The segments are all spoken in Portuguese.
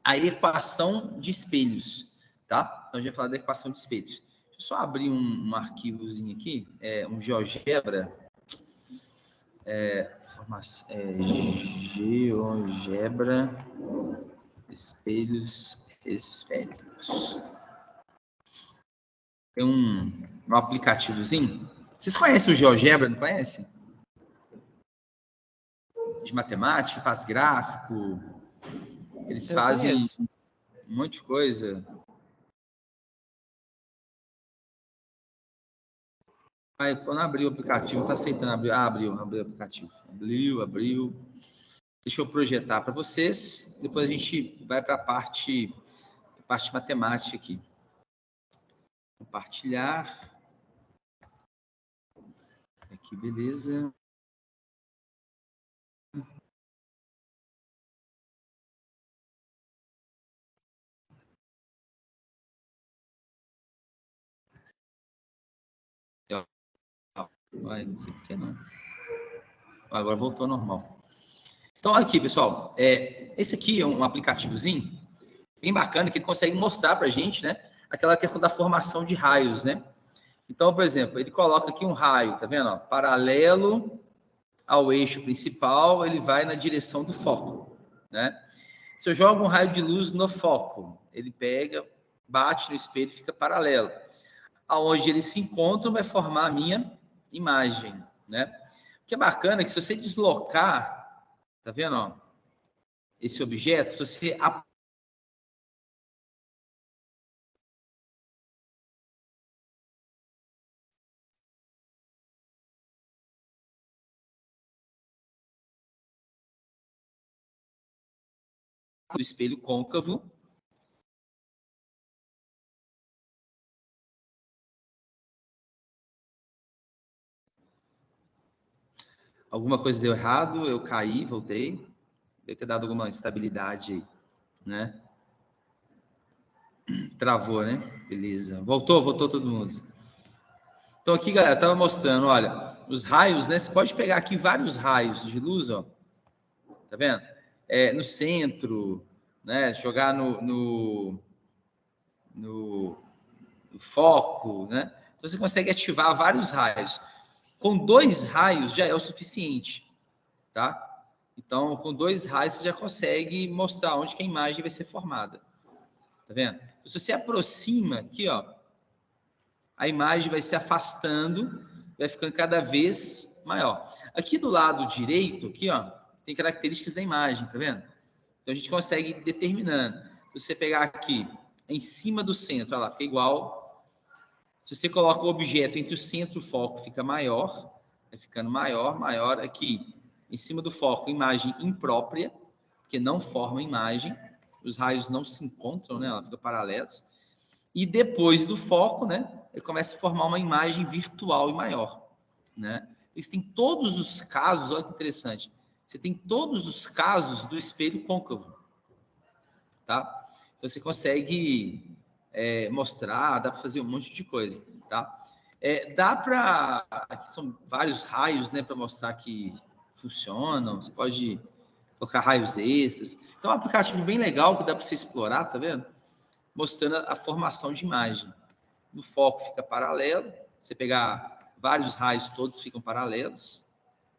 a equação de espelhos, tá? Então, a gente vai falar da equação de espelhos. Deixa eu só abrir um arquivozinho aqui, um GeoGebra, GeoGebra espelhos esféricos. Tem um aplicativozinho. Vocês conhecem o GeoGebra, não conhecem? De matemática, faz gráfico. Eles fazem um monte de coisa. Aí, quando abrir o aplicativo, tá aceitando abrir. Abriu o aplicativo. Abriu. Deixa eu projetar para vocês. Depois a gente vai para a parte matemática aqui. Compartilhar. Aqui, beleza. Não sei por que não. Agora voltou ao normal. Então, aqui, pessoal. Esse aqui é um aplicativozinho bem bacana que ele consegue mostrar para a gente, né? Aquela questão da formação de raios, né? Então, por exemplo, ele coloca aqui um raio, tá vendo? Ó, paralelo ao eixo principal, ele vai na direção do foco, né? Se eu jogo um raio de luz no foco, ele pega, bate no espelho e fica paralelo. Aonde eles se encontram vai formar a minha imagem, né? O que é bacana é que se você deslocar, tá vendo, ó, esse objeto, se você do espelho côncavo, alguma coisa deu errado, eu caí, voltei, deve ter dado alguma instabilidade aí, né? Travou, né? Beleza. Voltou todo mundo. Então aqui, galera, eu tava mostrando, olha, os raios, né? Você pode pegar aqui vários raios de luz, ó. Tá vendo? No centro, né? Jogar no foco, né? Então você consegue ativar vários raios. Com 2 raios já é o suficiente, tá? Então, com 2 raios você já consegue mostrar onde que a imagem vai ser formada. Tá vendo? Então, se você aproxima aqui, ó, a imagem vai se afastando, vai ficando cada vez maior. Aqui do lado direito, aqui, ó, tem características da imagem, tá vendo? Então a gente consegue ir determinando. Se você pegar aqui em cima do centro, olha lá, fica igual. Se você coloca o objeto entre o centro e o foco, fica maior, vai ficando maior. Aqui, em cima do foco, imagem imprópria, porque não forma imagem, os raios não se encontram, né? Ela fica paralelos. E depois do foco, né? Ele começa a formar uma imagem virtual e maior, né? Eles têm todos os casos, olha que interessante. Você tem todos os casos do espelho côncavo, tá? Então você consegue mostrar, dá para fazer um monte de coisa, tá? Dá para, aqui são vários raios, né, para mostrar que funcionam. Você pode colocar raios extras. Então é um aplicativo bem legal que dá para você explorar, tá vendo? Mostrando a formação de imagem. No foco fica paralelo. Você pegar vários raios, todos ficam paralelos,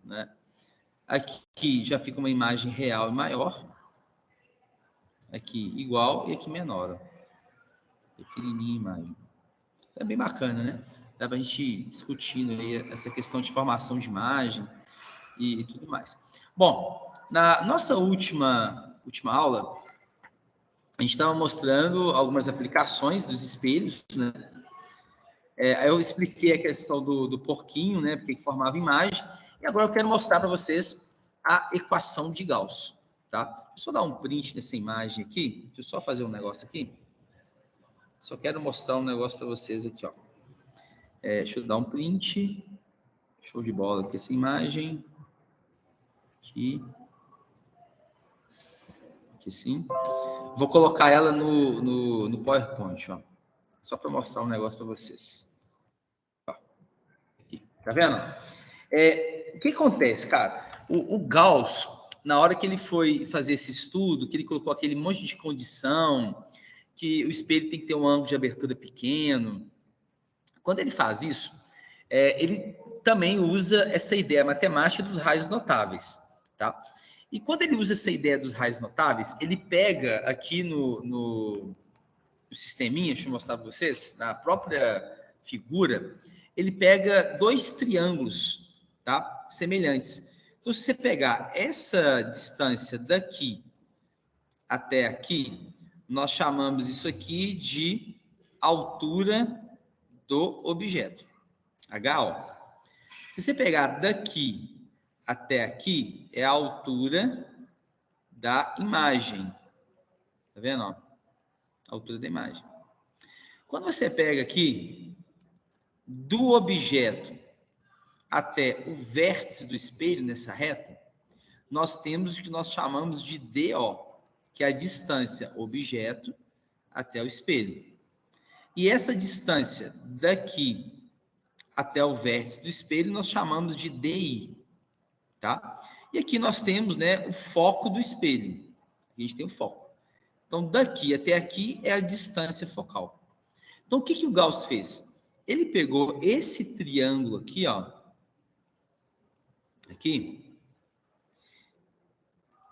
né? Aqui já fica uma imagem real e maior. Aqui igual e aqui menor. Ó. Pequenininha a imagem. É bem bacana, né? Dá para a gente ir discutindo aí essa questão de formação de imagem e tudo mais. Bom, na nossa última aula, a gente estava mostrando algumas aplicações dos espelhos, né? Eu expliquei a questão do porquinho, né? Porque formava imagem. E agora eu quero mostrar para vocês a equação de Gauss, tá? Deixa eu dar um print dessa imagem aqui. Deixa eu só fazer um negócio aqui. Só quero mostrar um negócio para vocês aqui, ó. Deixa eu dar um print. Show de bola aqui essa imagem. Aqui sim. Vou colocar ela no PowerPoint, ó. Só para mostrar um negócio para vocês. Ó. Aqui. Tá vendo? O que acontece, cara? O Gauss, na hora que ele foi fazer esse estudo, que ele colocou aquele monte de condição, que o espelho tem que ter um ângulo de abertura pequeno, quando ele faz isso, ele também usa essa ideia matemática dos raios notáveis, tá? E quando ele usa essa ideia dos raios notáveis, ele pega aqui no sisteminha, deixa eu mostrar para vocês, na própria figura, ele pega dois triângulos, tá? Semelhantes. Então, se você pegar essa distância daqui até aqui, nós chamamos isso aqui de altura do objeto, HO. Se você pegar daqui até aqui, é a altura da imagem. Tá vendo? Ó? A altura da imagem. Quando você pega aqui, do objeto até o vértice do espelho, nessa reta, nós temos o que nós chamamos de DO, que é a distância objeto até o espelho. E essa distância daqui até o vértice do espelho nós chamamos de DI, tá? E aqui nós temos, né, o foco do espelho. A gente tem o foco. Então, daqui até aqui é a distância focal. Então, o que o Gauss fez? Ele pegou esse triângulo aqui, ó, aqui,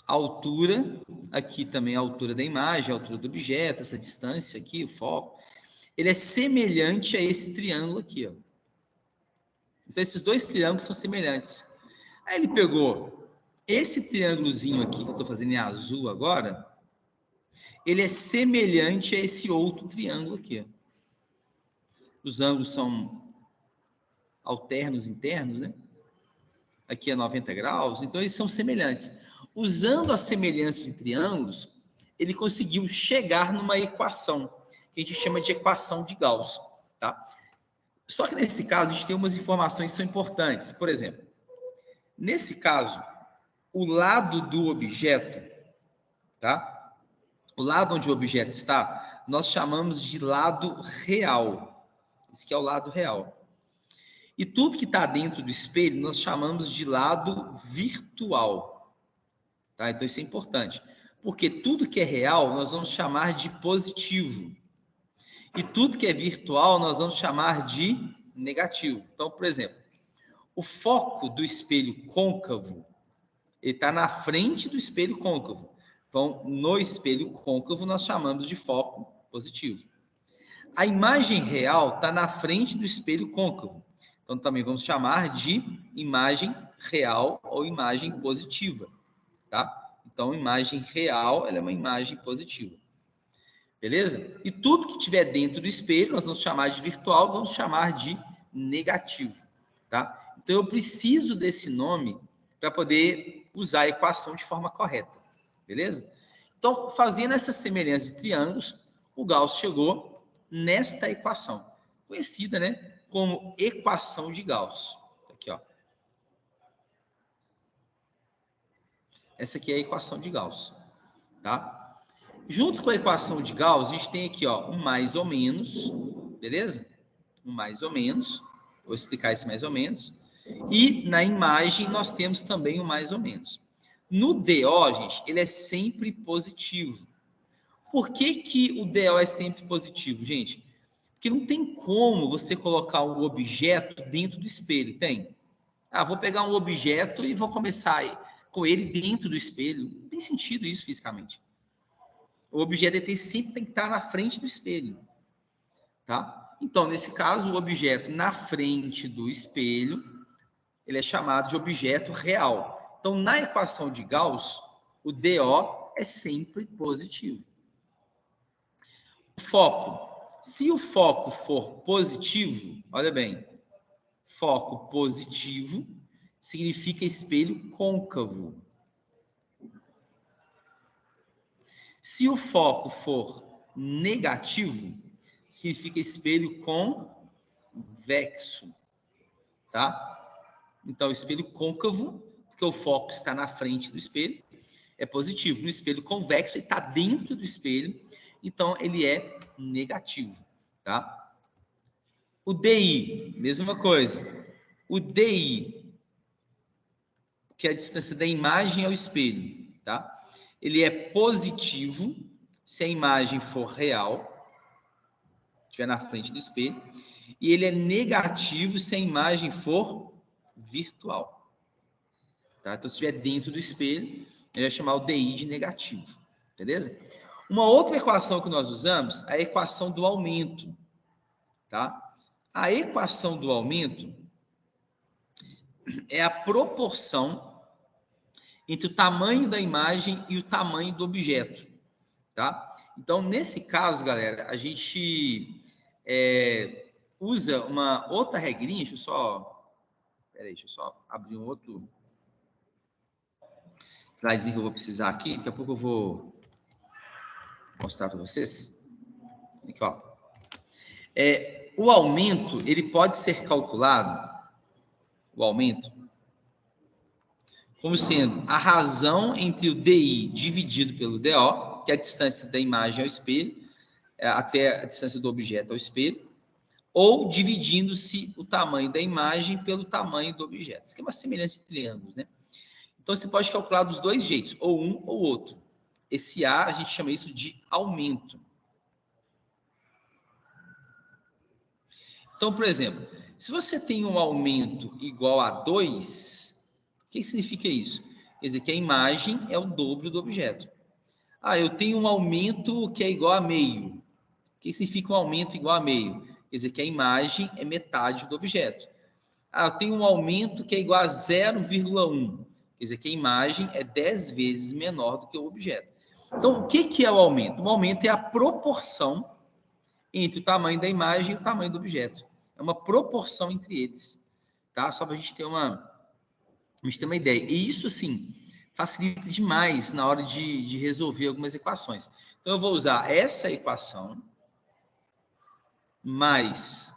a altura, aqui também a altura da imagem, a altura do objeto, essa distância aqui, o foco, ele é semelhante a esse triângulo aqui, ó. Então, esses dois triângulos são semelhantes. Aí ele pegou esse triângulozinho aqui, que eu estou fazendo em azul agora, ele é semelhante a esse outro triângulo aqui, ó. Os ângulos são alternos internos, né? Aqui é 90 graus, então eles são semelhantes. Usando a semelhança de triângulos, ele conseguiu chegar numa equação, que a gente chama de equação de Gauss, tá? Só que nesse caso, a gente tem umas informações que são importantes. Por exemplo, nesse caso, o lado do objeto, tá? O lado onde o objeto está, nós chamamos de lado real. Esse aqui é o lado real. E tudo que está dentro do espelho, nós chamamos de lado virtual. Tá? Então, isso é importante. Porque tudo que é real, nós vamos chamar de positivo. E tudo que é virtual, nós vamos chamar de negativo. Então, por exemplo, o foco do espelho côncavo, ele está na frente do espelho côncavo. Então, no espelho côncavo, nós chamamos de foco positivo. A imagem real está na frente do espelho côncavo. Então, também vamos chamar de imagem real ou imagem positiva, tá? Então, imagem real, ela é uma imagem positiva. Beleza? E tudo que tiver dentro do espelho, nós vamos chamar de virtual, vamos chamar de negativo, tá? Então, eu preciso desse nome para poder usar a equação de forma correta, beleza? Então, fazendo essa semelhança de triângulos, o Gauss chegou nesta equação, conhecida, né, como equação de Gauss. Aqui, ó. Essa aqui é a equação de Gauss, tá? Junto com a equação de Gauss, a gente tem aqui, ó, um mais ou menos, beleza? Um mais ou menos. Vou explicar esse mais ou menos. E na imagem nós temos também o mais ou menos. No DO, gente, ele é sempre positivo. Por que o DO é sempre positivo, gente? Porque não tem como você colocar um objeto dentro do espelho, tem? Ah, vou pegar um objeto e vou começar com ele dentro do espelho. Não tem sentido isso fisicamente. O objeto sempre tem que estar na frente do espelho, tá? Então, nesse caso, o objeto na frente do espelho, ele é chamado de objeto real. Então, na equação de Gauss, o DO é sempre positivo. O foco. Se o foco for positivo, olha bem, foco positivo significa espelho côncavo. Se o foco for negativo, significa espelho convexo, tá? Então, espelho côncavo, porque o foco está na frente do espelho, é positivo. No espelho convexo, ele está dentro do espelho, então ele é negativo, tá? O DI, mesma coisa. O DI, que é a distância da imagem ao espelho, tá? Ele é positivo se a imagem for real, estiver na frente do espelho, e ele é negativo se a imagem for virtual. Tá? Então, se estiver dentro do espelho, ele vai chamar o DI de negativo, beleza? Uma outra equação que nós usamos é a equação do aumento, tá? A equação do aumento é a proporção entre o tamanho da imagem e o tamanho do objeto, tá? Então, nesse caso, galera, a gente usa uma outra regrinha, deixa eu só abrir um outro slidezinho que eu vou precisar aqui, daqui a pouco eu vou mostrar para vocês. Aqui, ó. O aumento, ele pode ser calculado, o aumento, como sendo a razão entre o DI dividido pelo DO, que é a distância da imagem ao espelho, até a distância do objeto ao espelho, ou dividindo-se o tamanho da imagem pelo tamanho do objeto. Isso aqui é uma semelhança de triângulos, né? Então, você pode calcular dos dois jeitos, ou um ou outro. Esse A, a gente chama isso de aumento. Então, por exemplo, se você tem um aumento igual a 2, o que significa isso? Quer dizer que a imagem é o dobro do objeto. Eu tenho um aumento que é igual a meio. O que significa um aumento igual a meio? Quer dizer que a imagem é metade do objeto. Eu tenho um aumento que é igual a 0,1. Quer dizer que a imagem é 10 vezes menor do que o objeto. Então, o que é o aumento? O aumento é a proporção entre o tamanho da imagem e o tamanho do objeto. É uma proporção entre eles, tá? Só para a gente ter uma ideia. E isso, sim, facilita demais na hora de resolver algumas equações. Então, eu vou usar essa equação mais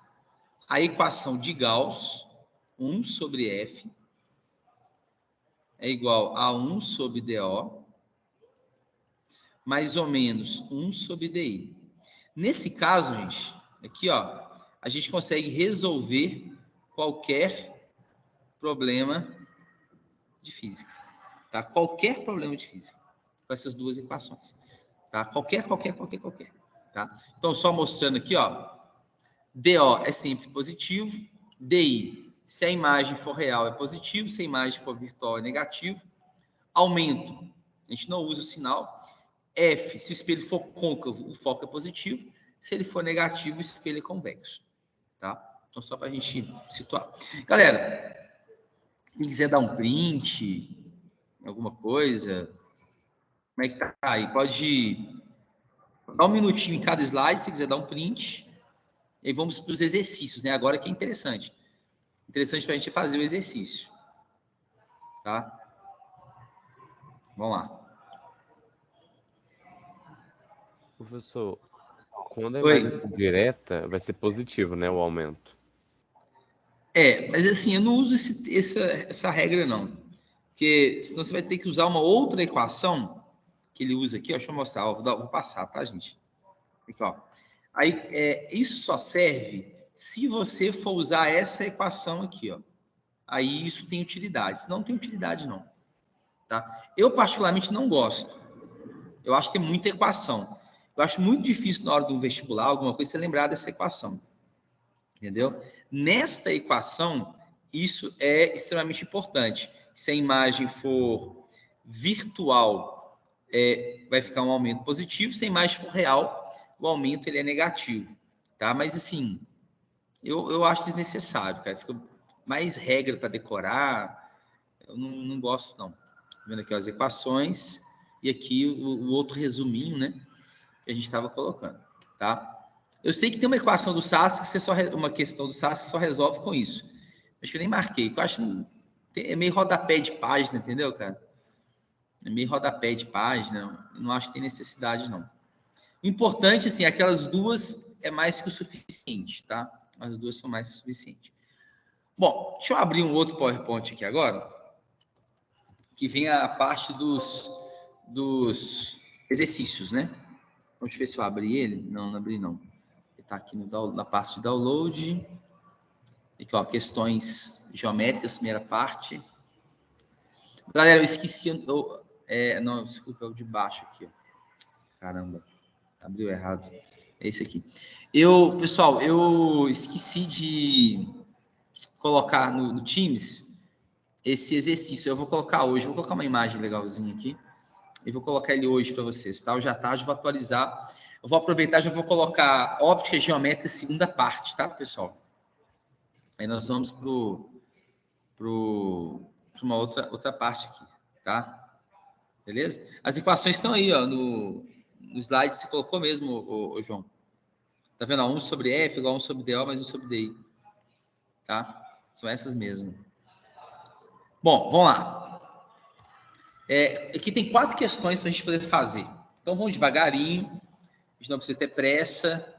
a equação de Gauss, 1 sobre F, é igual a 1 sobre DO, mais ou menos 1 sobre DI. Nesse caso, gente, aqui, ó, a gente consegue resolver qualquer problema de física, tá? Qualquer problema de física, com essas duas equações, tá? Qualquer, tá? Então, só mostrando aqui, ó, DO é sempre positivo, DI, se a imagem for real, é positivo, se a imagem for virtual, é negativo. Aumento, a gente não usa o sinal. F, se o espelho for côncavo, o foco é positivo. Se ele for negativo, o espelho é convexo. Tá? Então, só para a gente situar. Galera, quem quiser dar um print, alguma coisa, como é que tá aí? Pode dar um minutinho em cada slide, se quiser dar um print. E aí vamos para os exercícios, né? Agora que é interessante. Interessante para a gente fazer o exercício. Tá? Vamos lá. Professor, quando a Oi. imagem for direta, vai ser positivo, né, o aumento? Mas assim, eu não uso essa regra, não. Porque senão você vai ter que usar uma outra equação que ele usa aqui, ó, deixa eu mostrar, ó, vou passar, tá, gente? Aqui, ó. Aí, isso só serve se você for usar essa equação aqui, ó. Aí isso tem utilidade, senão não tem utilidade, não. Tá? Eu, particularmente, não gosto. Eu acho que tem muita equação. Eu acho muito difícil, na hora de um vestibular, alguma coisa, você lembrar dessa equação. Entendeu? Nesta equação, isso é extremamente importante. Se a imagem for virtual, vai ficar um aumento positivo. Se a imagem for real, o aumento ele é negativo. Tá? Mas, assim, eu acho desnecessário, cara. Fica mais regra para decorar. Eu não gosto, não. Vendo aqui as equações e aqui o outro resuminho, né? Que a gente estava colocando, tá? Eu sei que tem uma equação do Sassi, uma questão do Sassi que só resolve com isso. Acho que eu nem marquei, porque eu acho que é meio rodapé de página, entendeu, cara? É meio rodapé de página, não acho que tem necessidade, não. O importante, assim, aquelas duas é mais que o suficiente, tá? As duas são mais que o suficiente. Bom, deixa eu abrir um outro PowerPoint aqui agora, que vem a parte dos exercícios, né? Vamos ver se eu abri ele. Não abri, não. Ele está aqui na parte de download. Aqui, ó, questões geométricas, primeira parte. Galera, eu esqueci. Não, desculpa, é o de baixo aqui. Ó. Caramba, abriu errado. É esse aqui. Pessoal, eu esqueci de colocar no Teams esse exercício. Eu vou colocar hoje, vou colocar uma imagem legalzinha aqui. E vou colocar ele hoje para vocês, tá? Hoje à tarde eu vou atualizar. Eu vou aproveitar, já vou colocar óptica geométrica segunda parte, tá, pessoal? Aí nós vamos para uma outra parte aqui, tá? Beleza? As equações estão aí, ó, no slide, você colocou mesmo, ô João. Tá vendo? 1 sobre F igual a 1 sobre DO mais 1 sobre DI. Tá? São essas mesmo. Bom, vamos lá. Aqui tem 4 questões para a gente poder fazer. Então, vamos devagarinho. A gente não precisa ter pressa.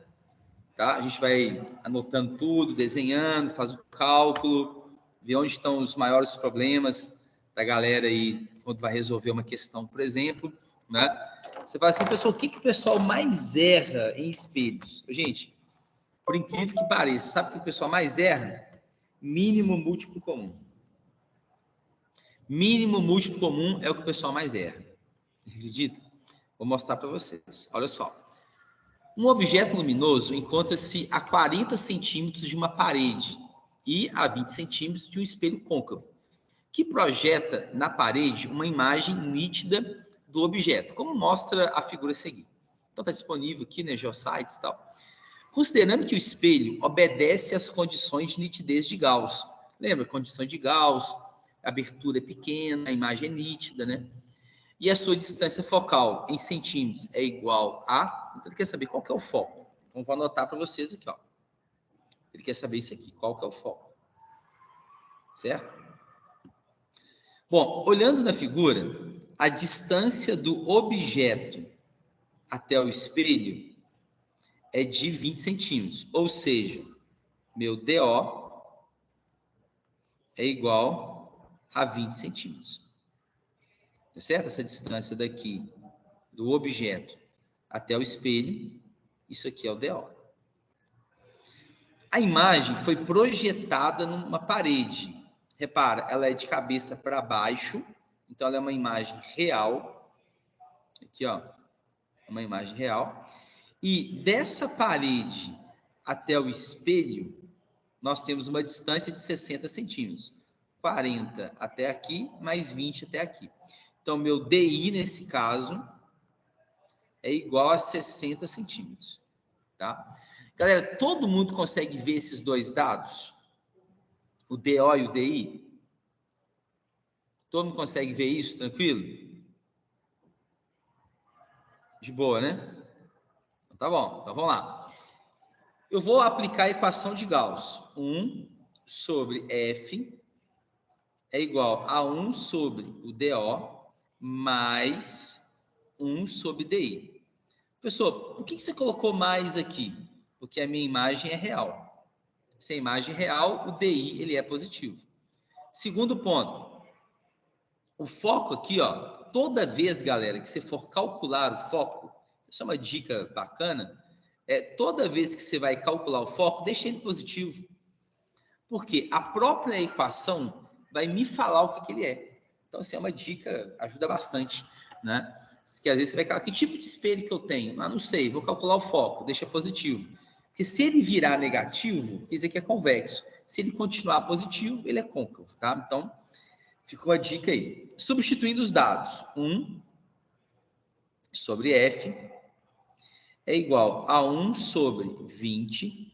Tá? A gente vai anotando tudo, desenhando, faz o cálculo, vê onde estão os maiores problemas da galera aí, quando vai resolver uma questão, por exemplo. Né? Você fala assim, pessoal, o que o pessoal mais erra em espelhos? Gente, por incrível que pareça, sabe o que o pessoal mais erra? Mínimo múltiplo comum. Mínimo múltiplo comum é o que o pessoal mais erra. Acredita? Vou mostrar para vocês. Olha só. Um objeto luminoso encontra-se a 40 centímetros de uma parede e a 20 centímetros de um espelho côncavo, que projeta na parede uma imagem nítida do objeto, como mostra a figura a seguir. Então, está disponível aqui, né, Geosites e tal. Considerando que o espelho obedece às condições de nitidez de Gauss. Lembra? Condição de Gauss, a abertura é pequena, a imagem é nítida, né? E a sua distância focal em centímetros é igual a... Então, ele quer saber qual que é o foco. Então, vou anotar para vocês aqui, ó. Ele quer saber isso aqui, qual que é o foco. Certo? Bom, olhando na figura, a distância do objeto até o espelho é de 20 centímetros. Ou seja, meu DO é igual a 20 centímetros. Tá certo? Essa distância daqui do objeto até o espelho, isso aqui é o DO. A imagem foi projetada numa parede. Repara, ela é de cabeça para baixo, então ela é uma imagem real. Aqui, ó, uma imagem real. E dessa parede até o espelho, nós temos uma distância de 60 centímetros. 40 até aqui, mais 20 até aqui. Então, meu DI, nesse caso, é igual a 60 centímetros. Tá? Galera, todo mundo consegue ver esses dois dados? O DO e o DI? Todo mundo consegue ver isso, tranquilo? De boa, né? Então, tá bom, então vamos lá. Eu vou aplicar a equação de Gauss. 1 sobre F é igual a 1 sobre o DO mais 1 sobre DI. Pessoal, por que você colocou mais aqui? Porque a minha imagem é real. Se a imagem é real, o DI ele é positivo. Segundo ponto, o foco aqui, ó, toda vez, galera, que você for calcular o foco, isso é uma dica bacana, toda vez que você vai calcular o foco, deixa ele positivo. Porque a própria equação vai me falar o que ele é. Então, assim, é uma dica, ajuda bastante, né? Que às vezes você vai calcular, que tipo de espelho que eu tenho? Ah, não sei, vou calcular o foco, deixa positivo. Porque se ele virar negativo, quer dizer que é convexo. Se ele continuar positivo, ele é côncavo, tá? Então, ficou a dica aí. Substituindo os dados, 1 sobre F é igual a 1 sobre 20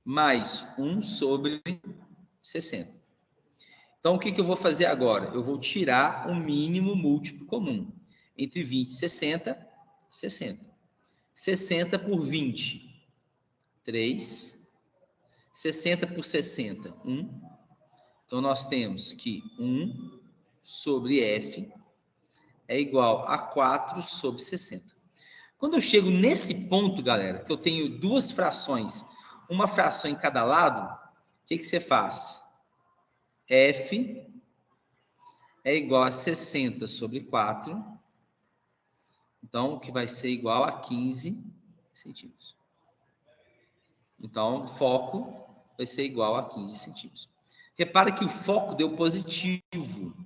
mais 1 sobre 60. Então, o que eu vou fazer agora? Eu vou tirar o mínimo múltiplo comum. Entre 20 e 60, 60. 60 por 20, 3. 60 por 60, 1. Então, nós temos que 1 sobre F é igual a 4 sobre 60. Quando eu chego nesse ponto, galera, que eu tenho duas frações, uma fração em cada lado, o que você faz? F é igual a 60 sobre 4. Então, o que vai ser igual a 15 centímetros. Então, o foco vai ser igual a 15 centímetros. Repara que o foco deu positivo.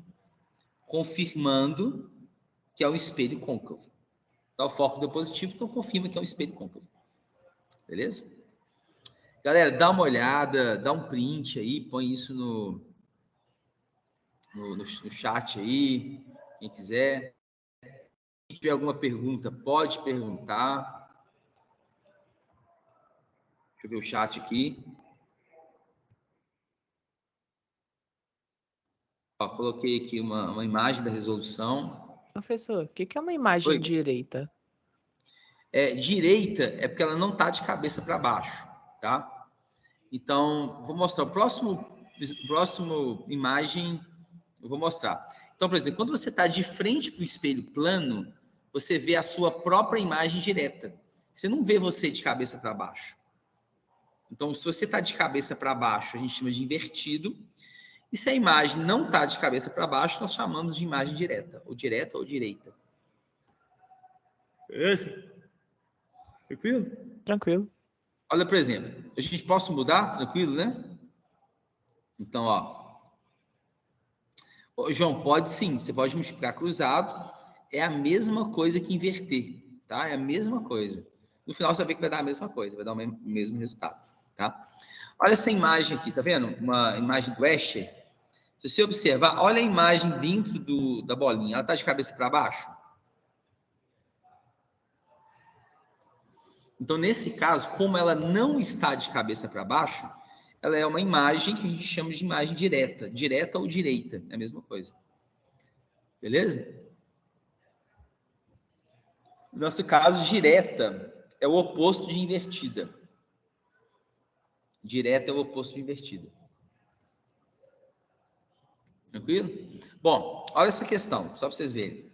confirmando que é um espelho côncavo. Então, o foco deu positivo, então confirma que é um espelho côncavo. Beleza? Galera, dá uma olhada, dá um print aí, põe isso no chat aí, quem quiser. Se tiver alguma pergunta, pode perguntar. Deixa eu ver o chat aqui. Ó, coloquei aqui uma imagem da resolução. Professor, o que é uma imagem Oi? direita? Direita é porque ela não está de cabeça para baixo, tá? Então, vou mostrar o próximo imagem, eu vou mostrar. Então, por exemplo, quando você está de frente para o espelho plano, você vê a sua própria imagem direta. Você não vê você de cabeça para baixo. Então, se você está de cabeça para baixo, a gente chama de invertido. E se a imagem não está de cabeça para baixo, nós chamamos de imagem direta ou direita. Tranquilo? Tranquilo. Olha, por exemplo, a gente pode mudar, tranquilo, né? Então, ó. Ô, João, pode sim, você pode multiplicar cruzado, é a mesma coisa que inverter, tá? É a mesma coisa. No final você vai ver que vai dar a mesma coisa, vai dar o mesmo resultado, tá? Olha essa imagem aqui, tá vendo? Uma imagem do Escher. Se você observar, olha a imagem dentro da bolinha, ela tá de cabeça para baixo? Então, nesse caso, como ela não está de cabeça para baixo, ela é uma imagem que a gente chama de imagem direta. Direta ou direita, é a mesma coisa. Beleza? No nosso caso, direta é o oposto de invertida. Direta é o oposto de invertida. Tranquilo? Bom, olha essa questão, só para vocês verem.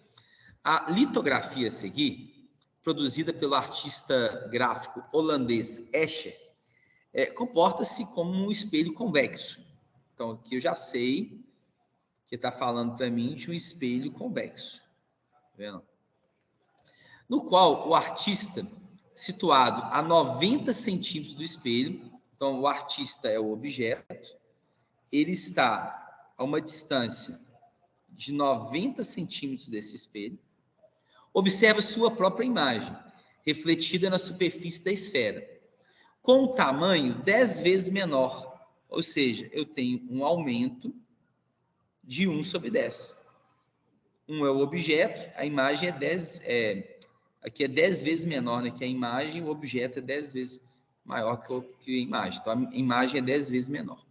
A litografia a seguir, produzida pelo artista gráfico holandês Escher, comporta-se como um espelho convexo. Então, aqui eu já sei que está falando para mim de um espelho convexo. Tá vendo? No qual o artista, situado a 90 centímetros do espelho, então o artista é o objeto, ele está a uma distância de 90 centímetros desse espelho, observa sua própria imagem, refletida na superfície da esfera, com um tamanho 10 vezes menor, ou seja, eu tenho um aumento de 1 sobre 10. 1 é o objeto, a imagem aqui é 10 vezes menor, né, que a imagem, o objeto é 10 vezes maior que a imagem, então a imagem é 10 vezes menor.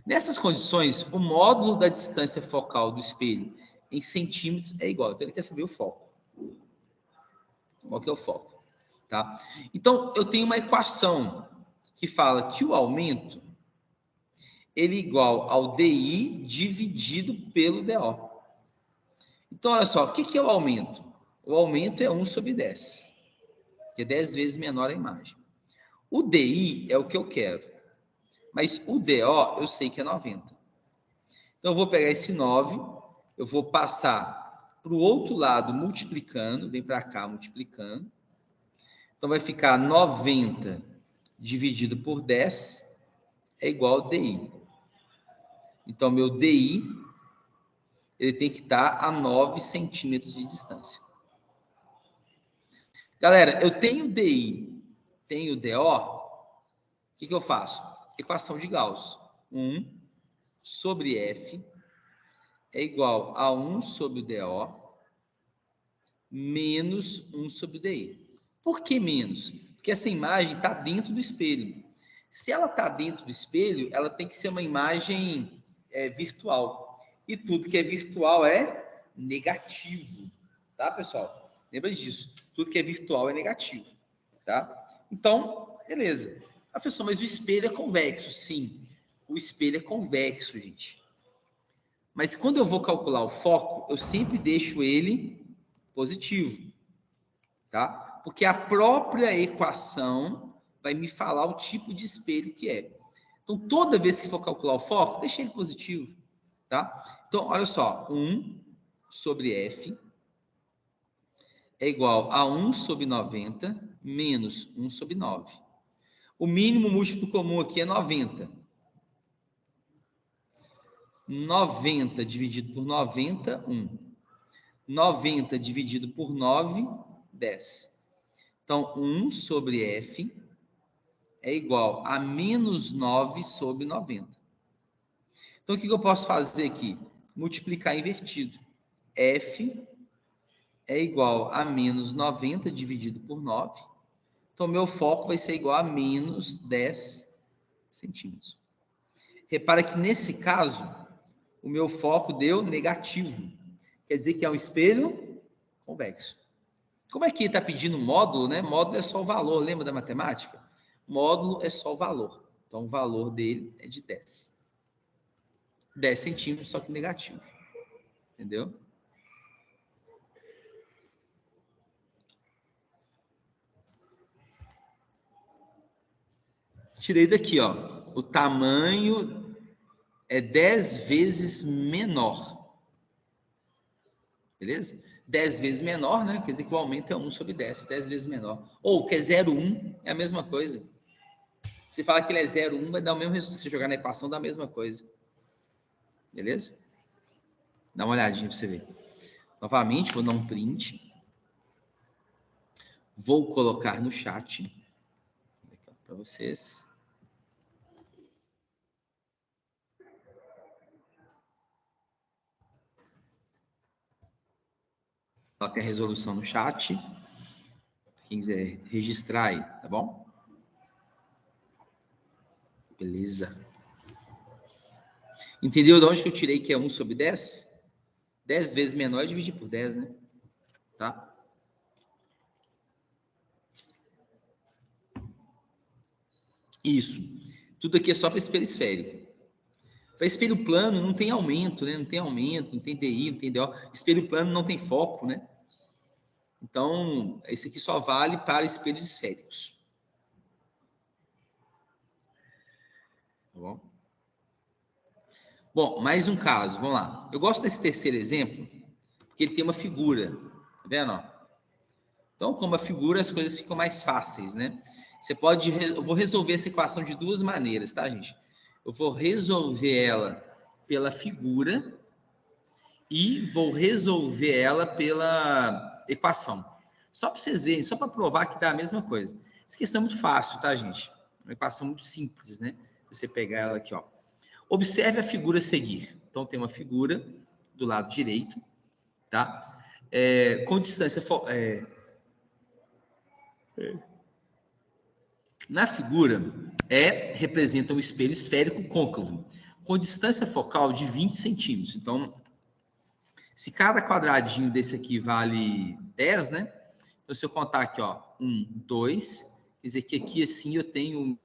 Nessas condições, o módulo da distância focal do espelho em centímetros é igual, então ele quer saber o foco. Qual que é o foco? Tá? Então, eu tenho uma equação que fala que o aumento ele é igual ao DI dividido pelo DO. Então, olha só, o que é o aumento? O aumento é 1 sobre 10, que é 10 vezes menor a imagem. O DI é o que eu quero, mas o DO eu sei que é 90. Então, eu vou pegar esse 9, eu vou passar para o outro lado multiplicando, vem para cá multiplicando. Então, vai ficar 90 dividido por 10 é igual ao DI. Então, meu DI ele tem que estar a 9 centímetros de distância. Galera, eu tenho DI, tenho DO, o que eu faço? Equação de Gauss. 1 sobre F é igual a 1 sobre o DO menos 1 sobre o DI. Por que menos? Porque essa imagem está dentro do espelho. Se ela está dentro do espelho, ela tem que ser uma imagem virtual. E tudo que é virtual é negativo. Tá, pessoal? Lembra disso. Tudo que é virtual é negativo. Tá? Então, beleza. Professor, mas o espelho é convexo. Sim, o espelho é convexo, gente. Mas quando eu vou calcular o foco, eu sempre deixo ele positivo. Tá? Porque a própria equação vai me falar o tipo de espelho que é. Então, toda vez que for calcular o foco, deixa ele positivo. Tá? Então, olha só, 1 sobre F é igual a 1 sobre 90 menos 1 sobre 9. O mínimo múltiplo comum aqui é 90. 90 dividido por 90, 1. 90 dividido por 9, 10. Então, 1 sobre F é igual a menos 9 sobre 90. Então, o que eu posso fazer aqui? Multiplicar invertido. F é igual a menos 90 dividido por 9. Então, meu foco vai ser igual a menos 10 centímetros. Repara que, nesse caso, o meu foco deu negativo. Quer dizer que é um espelho convexo. Como aqui está pedindo módulo, né? Módulo é só o valor, lembra da matemática? Módulo é só o valor. Então, o valor dele é de 10. 10 centímetros, só que negativo. Entendeu? Tirei daqui, ó. O tamanho é 10 vezes menor. Beleza? 10 vezes menor, né? Quer dizer que o aumento é 1 sobre 10. 10 vezes menor. Ou que é 0,1, é a mesma coisa. Se fala que ele é 0,1, vai dar o mesmo resultado. Se jogar na equação, dá a mesma coisa. Beleza? Dá uma olhadinha para você ver. Novamente, vou dar um print. Vou colocar no chat para vocês. Coloque a resolução no chat. Quem quiser registrar aí, tá bom? Beleza. Entendeu de onde que eu tirei que é 1 sobre 10? 10 vezes menor é dividir por 10, né? Tá? Isso. Tudo aqui é só para espelho esférico. Para espelho plano não tem aumento, né? Não tem aumento, não tem DI, não tem DO. Espelho plano não tem foco, né? Então, esse aqui só vale para espelhos esféricos. Tá bom? Bom, mais um caso, vamos lá. Eu gosto desse terceiro exemplo, porque ele tem uma figura, tá vendo? Então, como a figura, as coisas ficam mais fáceis, né? Você pode, eu vou resolver essa equação de duas maneiras, tá, gente? Eu vou resolver ela pela figura e vou resolver ela pela equação. Só para vocês verem, só para provar que dá a mesma coisa. Essa questão é muito fácil, tá, gente? Uma equação muito simples, né? Você pegar ela aqui, ó. Observe a figura a seguir. Então, tem uma figura do lado direito, tá? Com distância... Na figura, representa um espelho esférico côncavo, com distância focal de 20 centímetros. Então, se cada quadradinho desse aqui vale 10, né? Então, se eu contar aqui, ó, 1, 2, quer dizer que aqui assim eu tenho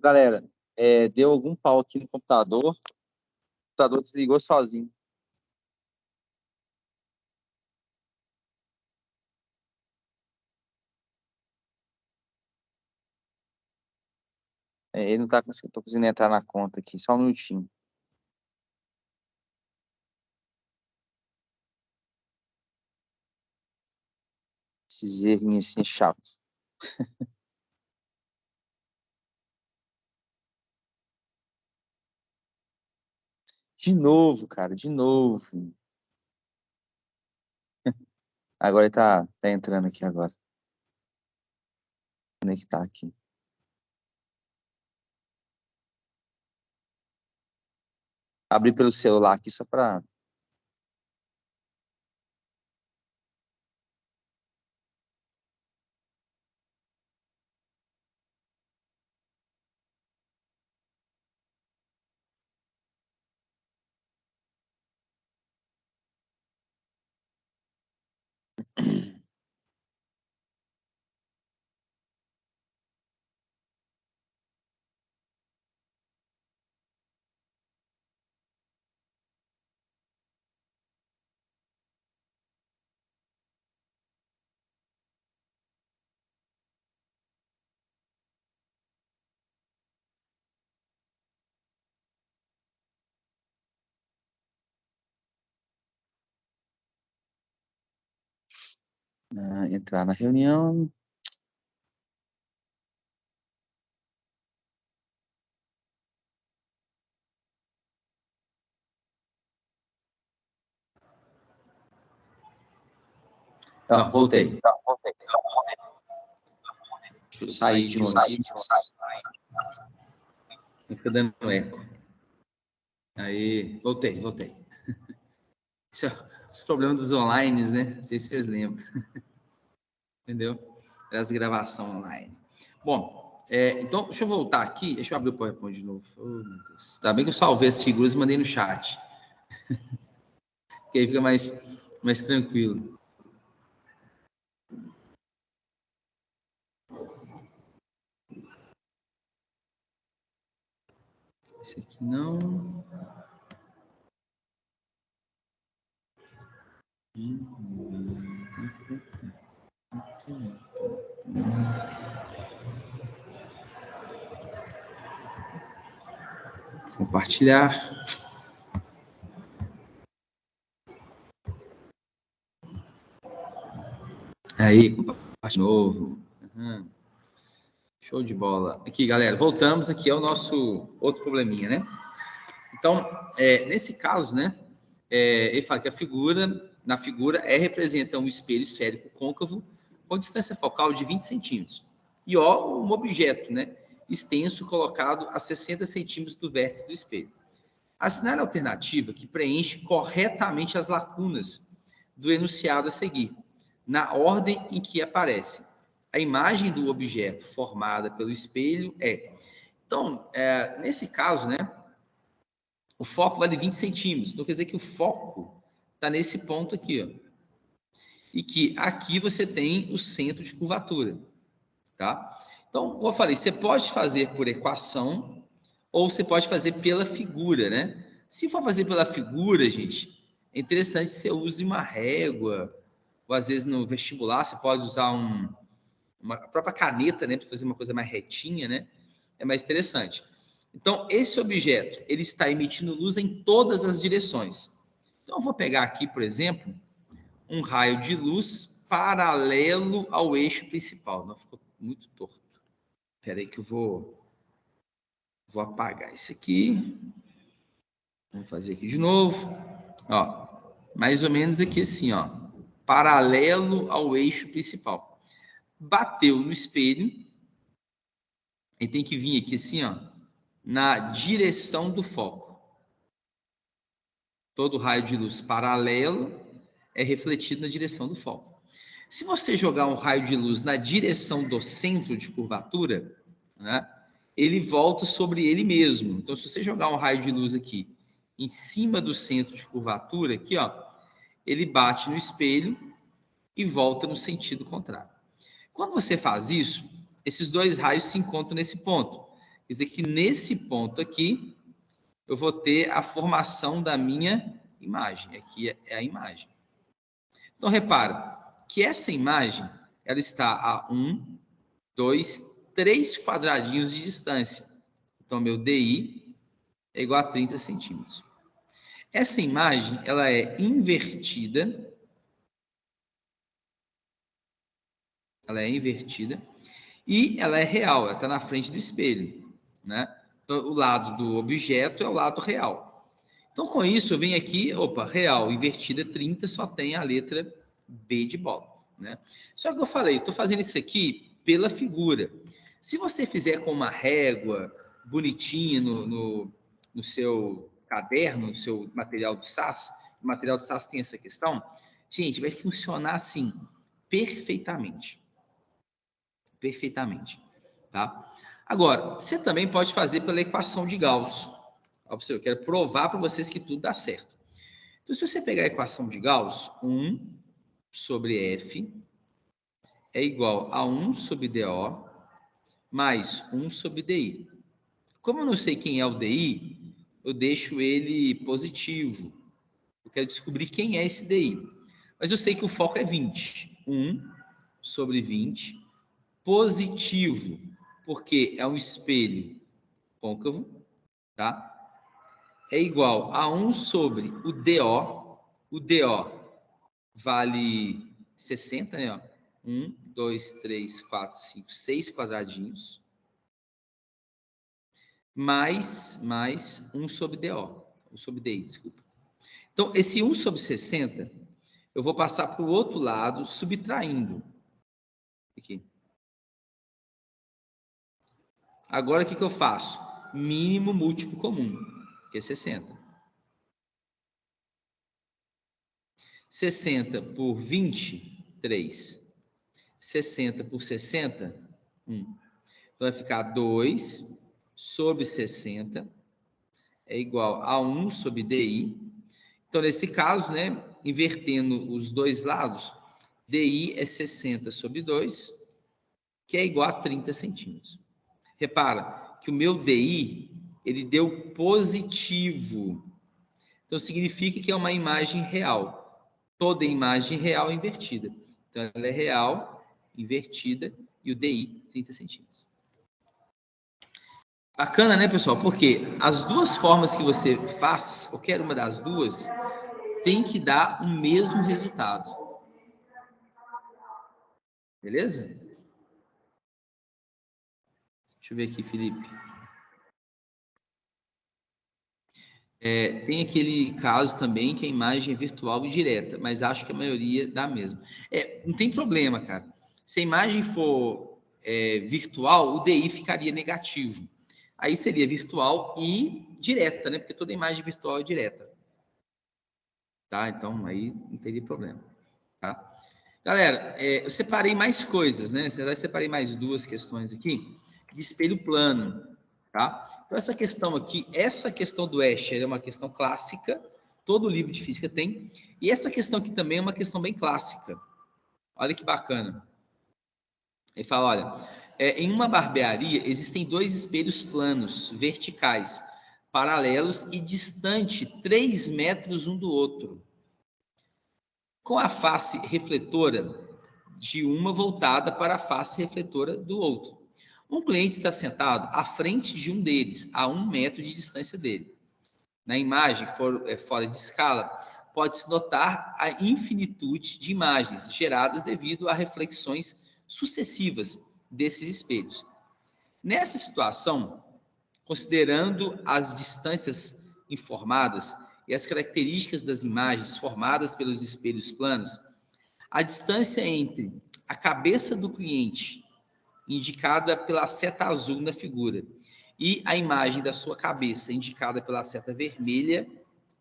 Galera, deu algum pau aqui no computador. O computador desligou sozinho. Ele não tá conseguindo, tô conseguindo entrar na conta aqui, só um minutinho. Esses errinhos assim chatos. De novo, cara, de novo. Agora ele tá entrando aqui agora. Onde é que tá aqui? Abri pelo celular aqui só pra... entrar na reunião. Voltei. Deixa eu sair de novo. Fica dando eco. Aí, voltei. Esse problema dos online, né? Não sei se vocês lembram. Entendeu? As gravações online. Bom, então, deixa eu voltar aqui. Deixa eu abrir o PowerPoint de novo. Oh, meu Deus. Tá bem que eu salvei as figuras e mandei no chat. Que aí fica mais tranquilo. Esse aqui não. Compartilhar. Aí, compartilhar de novo. Uhum. Show de bola. Aqui, galera, voltamos aqui ao nosso outro probleminha, né? Então, nesse caso, né, ele fala que na figura, representa um espelho esférico côncavo com distância focal de 20 centímetros. E um objeto, né, extenso colocado a 60 centímetros do vértice do espelho. Assinale a alternativa que preenche corretamente as lacunas do enunciado a seguir, na ordem em que aparece. A imagem do objeto formada pelo espelho é... Então, nesse caso, né, o foco vale 20 centímetros. Então, quer dizer que o foco está nesse ponto aqui, ó. E que aqui você tem o centro de curvatura, tá? Então, como eu falei, você pode fazer por equação ou você pode fazer pela figura, né? Se for fazer pela figura, gente, é interessante que você use uma régua, ou às vezes no vestibular você pode usar uma própria caneta, né, para fazer uma coisa mais retinha, né? É mais interessante. Então, esse objeto, ele está emitindo luz em todas as direções. Então, eu vou pegar aqui, por exemplo, um raio de luz paralelo ao eixo principal. Não, ficou muito torto. Espera aí que eu vou apagar isso aqui. Vamos fazer aqui de novo. Ó, mais ou menos aqui assim, ó. Paralelo ao eixo principal. Bateu no espelho. E tem que vir aqui assim, ó, na direção do foco. Todo raio de luz paralelo é refletido na direção do foco. Se você jogar um raio de luz na direção do centro de curvatura, né, ele volta sobre ele mesmo. Então, se você jogar um raio de luz aqui em cima do centro de curvatura, aqui, ó, ele bate no espelho e volta no sentido contrário. Quando você faz isso, esses dois raios se encontram nesse ponto, Quer dizer que nesse ponto aqui, eu vou ter a formação da minha imagem. Aqui é a imagem. Então, repara que essa imagem, ela está a 1, 2, 3 quadradinhos de distância. Então, meu DI é igual a 30 centímetros. Essa imagem, ela é invertida. Ela é invertida. E ela é real, ela está na frente do espelho, né? Então, o lado do objeto é o lado real. Então, com isso, eu venho aqui, opa, real, invertida 30, só tem a letra B de bola, né? Só que eu falei, estou fazendo isso aqui pela figura. Se você fizer com uma régua bonitinha no seu caderno, no seu material do SAS, o material do SAS tem essa questão, gente, vai funcionar assim, perfeitamente. Perfeitamente, tá? Agora, você também pode fazer pela equação de Gauss. Eu quero provar para vocês que tudo dá certo. Então, se você pegar a equação de Gauss, 1 sobre F é igual a 1 sobre DO mais 1 sobre DI. Como eu não sei quem é o DI, eu deixo ele positivo. Eu quero descobrir quem é esse DI. Mas eu sei que o foco é 20. 1 sobre 20 positivo, porque é um espelho côncavo, tá? É igual a 1 sobre o DO. O DO vale 60, né? 1, 2, 3, 4, 5, 6 quadradinhos. Mais 1 sobre DO. 1 sobre DI, desculpa. Então, esse 1 sobre 60, eu vou passar para o outro lado, subtraindo. Aqui. Agora, o que eu faço? Mínimo múltiplo comum, que é 60. 60 por 20, 3. 60 por 60, 1. Então, vai ficar 2 sobre 60 é igual a 1 sobre DI. Então, nesse caso, né, invertendo os dois lados, DI é 60 sobre 2, que é igual a 30 centímetros. Repara que o meu DI, ele deu positivo. Então, significa que é uma imagem real. Toda imagem real é invertida. Então, ela é real, invertida, e o DI, 30 centímetros. Bacana, né, pessoal? Porque as duas formas que você faz, qualquer uma das duas, tem que dar o mesmo resultado. Beleza? Deixa eu ver aqui, Felipe. Tem aquele caso também que a imagem é virtual e direta, mas acho que a maioria dá mesmo. Não tem problema, cara. Se a imagem for virtual, o DI ficaria negativo. Aí seria virtual e direta, né? Porque toda imagem virtual é direta. Tá? Então, aí não teria problema. Tá? Galera, eu separei mais coisas, né? Eu separei mais duas questões aqui de espelho plano. Tá? Então, essa questão do Escher é uma questão clássica, todo livro de física tem, e essa questão aqui também é uma questão bem clássica. Olha que bacana. Ele fala, olha, em uma barbearia existem dois espelhos planos, verticais, paralelos e distante 3 metros um do outro, com a face refletora de uma voltada para a face refletora do outro. Um cliente está sentado à frente de um deles, a 1 metro de distância dele. Na imagem, fora de escala, pode-se notar a infinitude de imagens geradas devido a reflexões sucessivas desses espelhos. Nessa situação, considerando as distâncias informadas e as características das imagens formadas pelos espelhos planos, a distância entre a cabeça do cliente, indicada pela seta azul na figura, e a imagem da sua cabeça, indicada pela seta vermelha,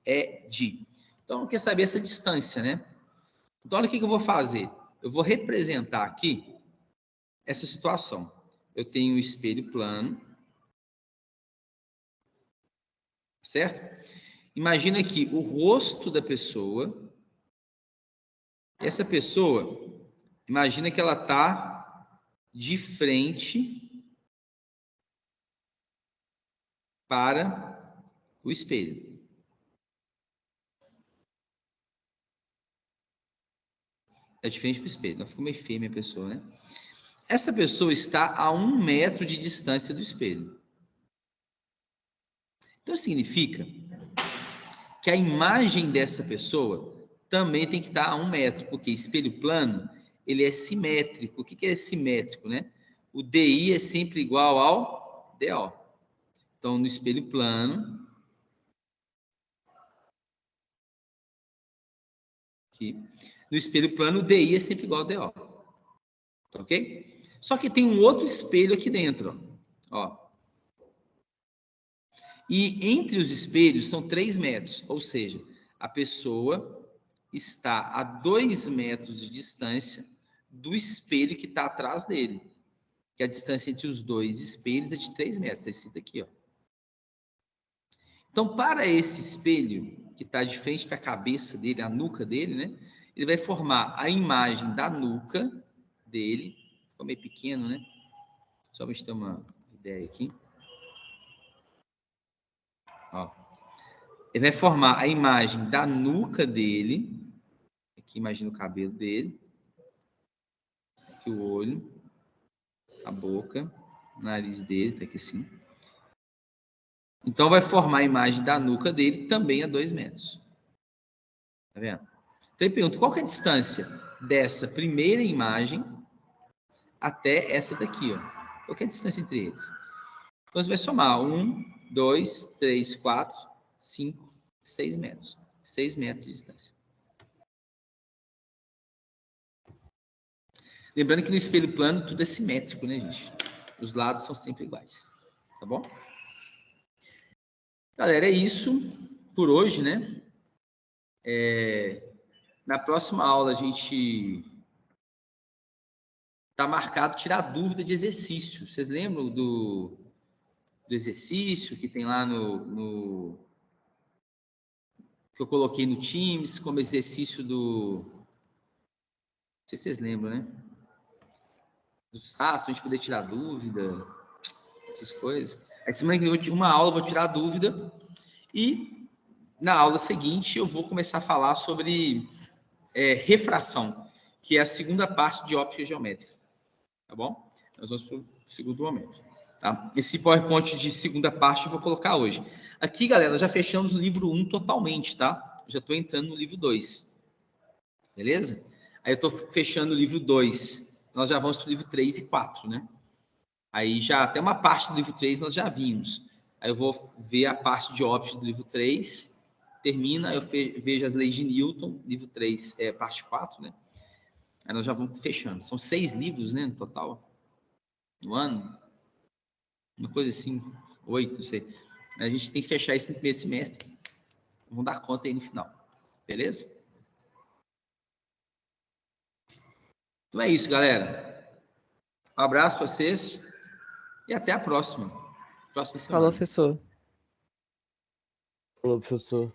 é de. Então, quer saber essa distância, né? Então, olha o que eu vou fazer. Eu vou representar aqui essa situação. Eu tenho um espelho plano, certo? Imagina aqui o rosto da pessoa. Essa pessoa, imagina que ela está de frente para o espelho. É diferente para o espelho. Não ficou meio feia minha pessoa, né? Essa pessoa está a 1 metro de distância do espelho. Então, significa que a imagem dessa pessoa também tem que estar a 1 metro, porque espelho plano, ele é simétrico. O que é simétrico, né? O DI é sempre igual ao DO. Então, no espelho plano, aqui, no espelho plano, o DI é sempre igual ao DO. Ok? Só que tem um outro espelho aqui dentro, ó. E entre os espelhos são 3 metros, ou seja, a pessoa está a 2 metros de distância do espelho que está atrás dele. Que a distância entre os dois espelhos é de 3 metros, está escrito aqui, ó. Então, para esse espelho, que está de frente para a cabeça dele, a nuca dele, né? Ele vai formar a imagem da nuca dele. Ficou meio pequeno, né? Só para a gente ter uma ideia aqui. Ó. Ele vai formar a imagem da nuca dele. Aqui imagina o cabelo dele. Aqui o olho. A boca. O nariz dele, tá aqui assim. Então vai formar a imagem da nuca dele também a 2 metros. Tá vendo? Então ele pergunta, qual que é a distância dessa primeira imagem até essa daqui, ó? Qual que é a distância entre eles? Então você vai somar 1, 2, 3, 4, 5, 6 metros. 6 metros de distância. Lembrando que no espelho plano tudo é simétrico, né, gente? Os lados são sempre iguais. Tá bom? Galera, é isso por hoje, né? Na próxima aula a gente tá marcado tirar dúvida de exercício. Vocês lembram do exercício que tem lá no que eu coloquei no Teams como exercício do... Não sei se vocês lembram, né? Dos ratos, pra gente poder tirar dúvida, essas coisas. Aí semana que vem, uma aula, eu vou tirar dúvida. E na aula seguinte, eu vou começar a falar sobre refração, que é a segunda parte de óptica geométrica. Tá bom? Nós vamos para o segundo momento. Tá? Esse PowerPoint de segunda parte eu vou colocar hoje. Aqui, galera, já fechamos o livro 1 totalmente, tá? Já estou entrando no livro 2. Beleza? Aí eu estou fechando o livro 2. Nós já vamos para o livro 3 e 4, né? Aí já até uma parte do livro 3 nós já vimos. Aí eu vou ver a parte de óptica do livro 3, termina, eu vejo as leis de Newton, livro 3 é parte 4, né? Aí nós já vamos fechando. São 6 livros, né, no total, no ano. Uma coisa assim, 8, não sei. A gente tem que fechar isso no primeiro semestre. Vamos dar conta aí no final. Beleza? Então é isso, galera. Um abraço para vocês e até a próxima. Próxima semana. Falou, professor. Falou, professor.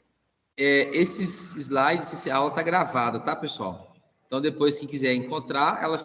Esses slides, essa aula está gravada, tá, pessoal? Então, depois, quem quiser encontrar, ela